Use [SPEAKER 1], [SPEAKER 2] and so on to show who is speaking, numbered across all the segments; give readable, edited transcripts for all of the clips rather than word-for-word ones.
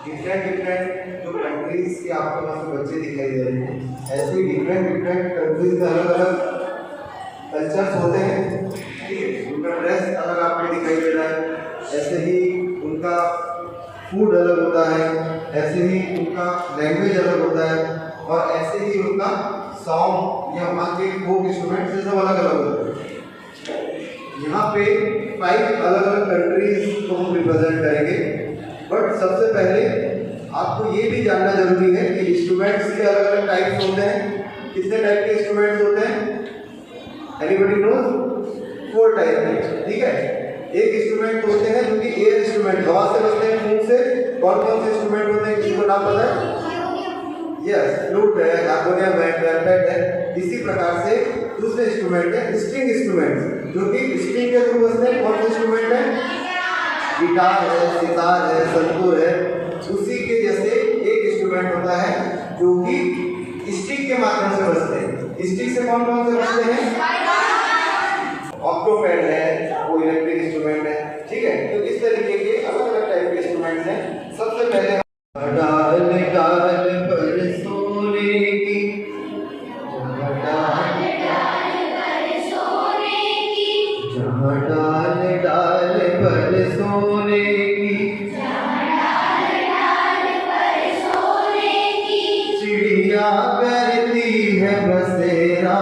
[SPEAKER 1] Different different जो countries के आपको वहाँ पे बच्चे दिखाई दे रहे हैं, ऐसे ही डिफरेंट डिफरेंट कंट्रीज में अलग अलग कल्चर्स होते हैं, ठीक है। उनका ड्रेस अलग आपको दिखाई दे रहा है, ऐसे ही उनका फूड अलग होता है, ऐसे ही उनका लैंग्वेज अलग होता है, और ऐसे ही उनका सॉन्ग या वहाँ के फोक इंस्ट्रूमेंट से सब अलग अलग होते हैं। यहाँ पे 5 अलग अलग कंट्रीज को हम रिप्रेजेंट करेंगे, बट सबसे पहले आपको ये भी जानना जरूरी है कि इंस्ट्रूमेंट्स के अलग अलग टाइप्स होते हैं। कितने टाइप के इंस्ट्रूमेंट्स होते हैं? Anybody knows? 4 टाइप के, ठीक है। एक इंस्ट्रूमेंट होते हैं जो कि एयर इंस्ट्रूमेंट, हवा से बजते हैं, फूंक से। कौन कौन से इंस्ट्रूमेंट होते हैं, किसी को नाम पता है? यस, फ्लूट है, हारमोनियम है, ट्रम्पेट है। इसी प्रकार से दूसरे इंस्ट्रूमेंट है स्ट्रिंग इंस्ट्रूमेंट, जो कि स्ट्रिंग के थ्रू बजते हैं। कौन से इंस्ट्रूमेंट है? गिटार है, सितार है, संतूर है। उसी के जैसे एक इंस्ट्रूमेंट होता है जो कि स्टिक के माध्यम से बजते हैं। स्टिक से कौन कौन से बजते हैं? ऑक्टोपैड है, वो इलेक्ट्रिक इंस्ट्रूमेंट है, ठीक है। तो इस तरीके के अलग अलग टाइप के इंस्ट्रूमेंट्स हैं। सबसे पहले डाल डाल पर सोने की, डाल जहाँ डाल डाल पर सोने की, चिड़िया करती है बसेरा,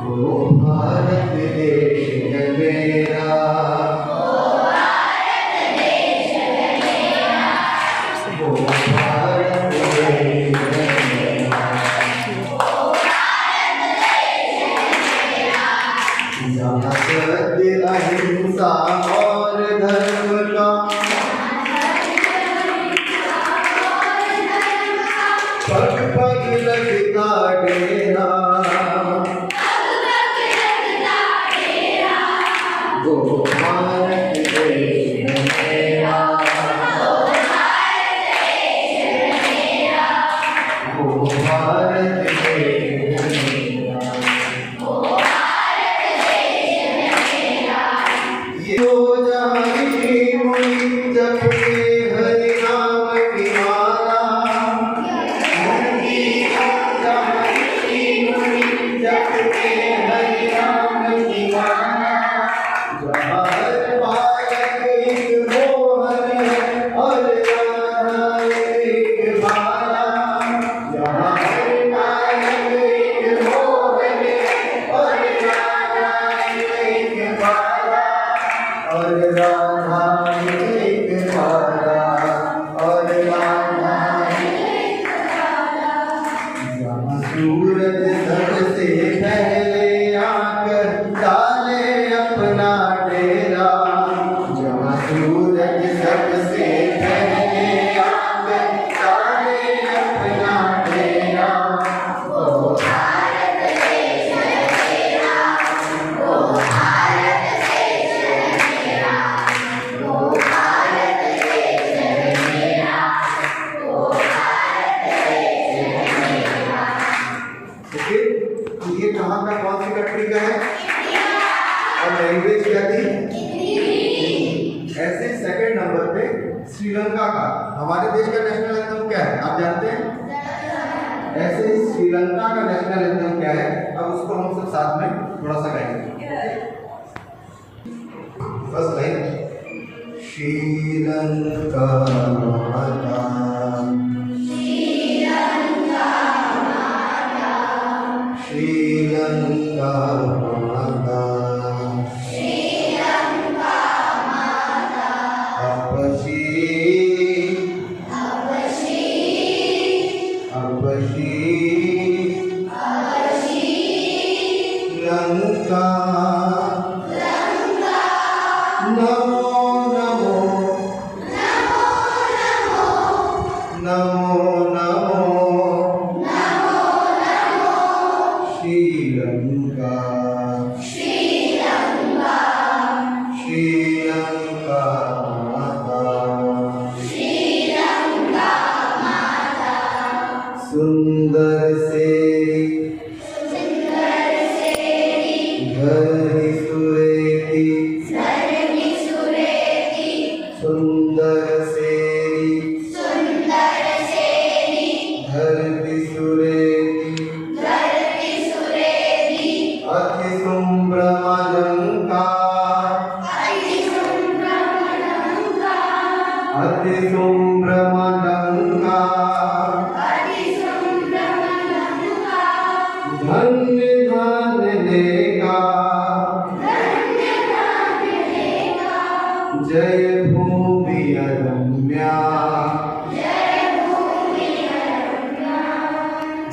[SPEAKER 1] वो भारत देश है मेरा, वो भारत देश है मेरा, जहाँ सत्य अहिंसा और धर्म का पग पग लगता डेरा, वो भारत देश है मेरा, वो भारत देश है मेरा। ये हो जहाँ मुनि जपते हरि नाम की माला, जपते हरि नाम की माला, जहाँ हर बालक एक मोहन है और राधा एक बाला, जहाँ हर बालक एक मोहन है और राधा एक बाला, और राधा एक बाला, और राधा एक बाला। जहाँ सूरज सबसे पहले आकर डाले अपना डेरा, जहाँ सूरज सबसे पहले आकर डाले अपना डेरा, ओ भारत देश है मेरा, ओ भारत देश है मेरा, ओ भारत देश है मेरा, ओ भारत देश है मेरा। ओके, तो ये कहाँ का, कौन सी कंट्री का है? और लैंग्वेज क्या थी? ऐसे सेकंड नंबर पे श्रीलंका का, हमारे देश का नेशनल एंथम क्या है आप जानते हैं? ऐसे ही श्रीलंका का नेशनल एंथम क्या है, अब उसको हम सब साथ में थोड़ा सा गाएंगे। फर्स्ट लाइन, श्रीलंका माता, श्रीलंका माता, अपशी लंका, नमो नमो अतिसुम्रमलङ्का धन्य धन्य लेगा जय भूमि रम्या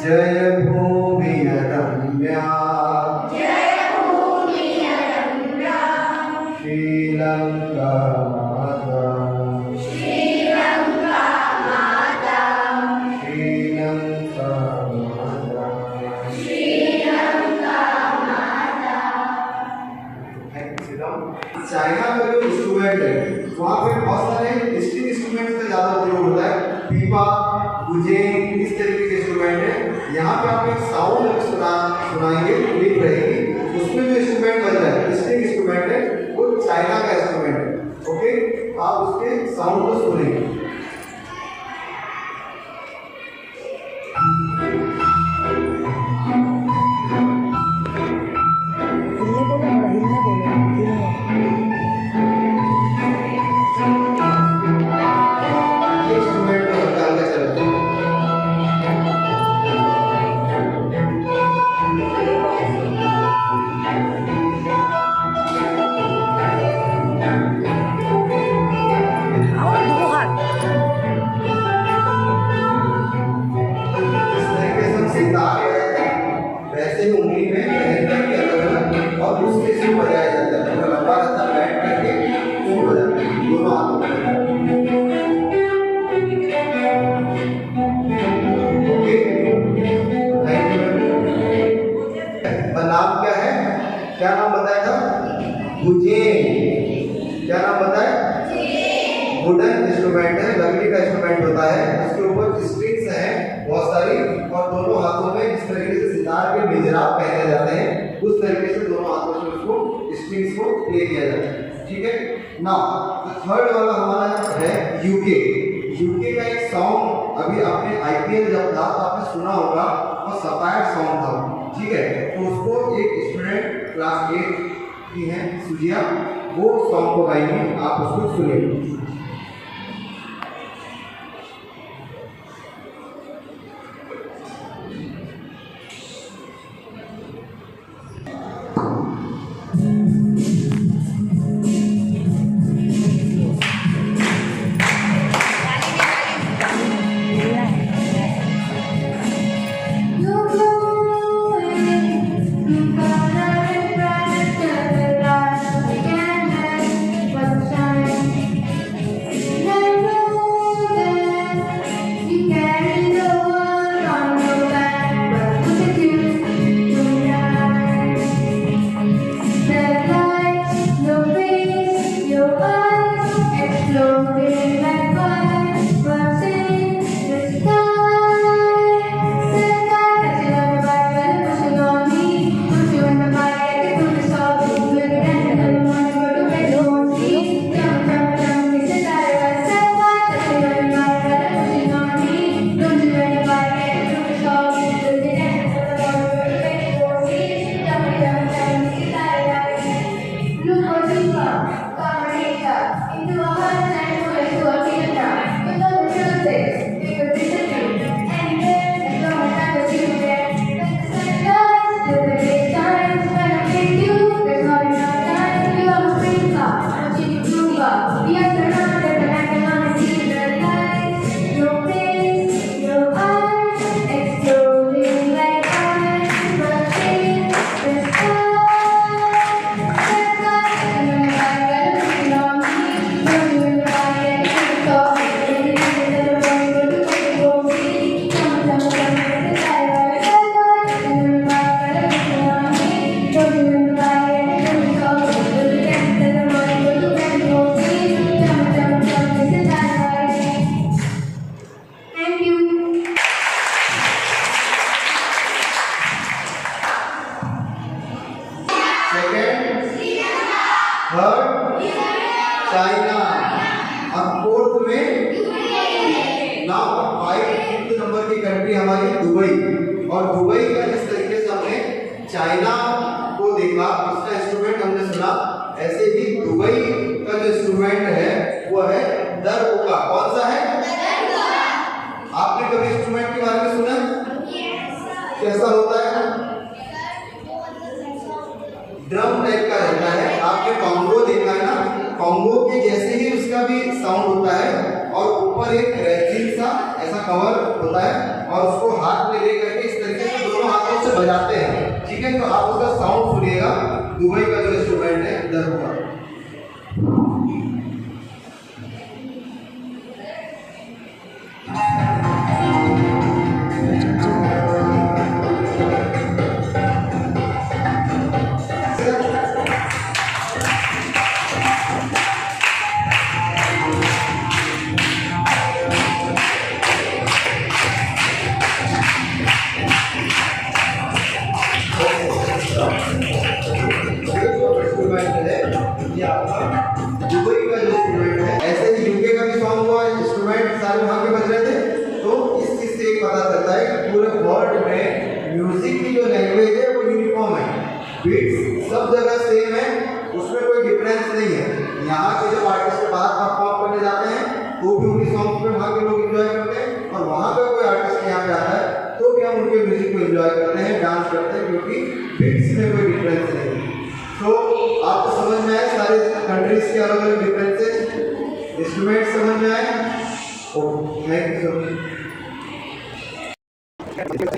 [SPEAKER 1] जय भूमि रम्या श्रीलंका माता श्रीलंका माता चाइना का जो इंस्ट्रूमेंट है वहाँ पे बहुत सारे स्ट्रिंग इंस्ट्रूमेंट का ज़्यादा उपयोग होता है, पीपा, गुजेंग, इस तरीके के इंस्ट्रूमेंट है। यहाँ पे आप एक साउंड सुनाएंगे, क्लिप रहेगी, उसमें जो इंस्ट्रूमेंट बज रहा है स्ट्रिंग इंस्ट्रूमेंट है वो चाइना का इंस्ट्रूमेंट है। ओके, आप उसके साउंड को सुनेंगे। वैसे उंगली में और उसके से बजाया जाता है, लंबा रहता है बैठ करके तो बजाते हैं दोनों हाथों में। ओके, नाम क्या है? क्या नाम बताया था? गुजेंग। क्या नाम बताया? वुडन इंस्ट्रूमेंट है, लकड़ी का इंस्ट्रूमेंट होता है, उसके ऊपर स्ट्रिंग्स हैं बहुत सारी और दोनों हाथों में जिस तरीके से सितार के मिजराब पहने जाते हैं उस तरीके से दोनों हाथों से उसको स्ट्रिंग्स को प्ले किया जाता है। ठीक है, नाउ थर्ड वाला हमारा है यूके। यूके का एक सॉन्ग अभी आपने आईपीएल जब था तो आपने सुना होगा और सफायर सॉन्ग था। ठीक है, तो उसको एक स्टूडेंट क्लास 8 की है सुजिया, वो सॉन्ग को गाएंगे, आप उसको सुनिए। थर्ड चाइना, अब फोर्थ में नाउ फिफ्थ नंबर की कंट्री हमारी दुबई। और दुबई का जिस तरीके से हमने चाइना को देखा, उसका इंस्ट्रूमेंट हमने सुना, ऐसे ही दुबई का जो इंस्ट्रूमेंट है वो है दरबुका। कौन सा कवर होता है और उसको हाथ में ले करके इस तरीके से दोनों हाथों से बजाते हैं, ठीक है। तो आप उसका साउंड सुनिएगा, दुबई का जो इंस्ट्रूमेंट है दरबुका। दुबई का जो इंस्ट्रूमेंट है, ऐसे ही यूके का भी सॉन्ग हुआ, इंस्ट्रूमेंट सारे वहाँ के बज रहे थे। तो इस चीज से एक पता चलता है कि पूरे वर्ल्ड में म्यूजिक की जो लैंग्वेज है वो यूनिफॉर्म है, बीट्स सब जगह सेम है, उसमें कोई डिफरेंस नहीं है। यहाँ के जो आर्टिस्ट बाहर परफॉर्म करने जाते हैं तो भी उनकी सॉन्ग पे वहाँ के लोग एंजॉय करते हैं, और वहाँ का कोई आर्टिस्ट यहाँ पे आता है तो भी हम उनके म्यूजिक को एंजॉय करते हैं, डांस करते हैं, क्योंकि बीट्स में कोई डिफरेंस नहीं है। तो आपको समझ में आए सारे कंट्रीज के अलग अलग डिफरेंसेस, इंस्ट्रूमेंट समझ में आए? Okay, thank you so much.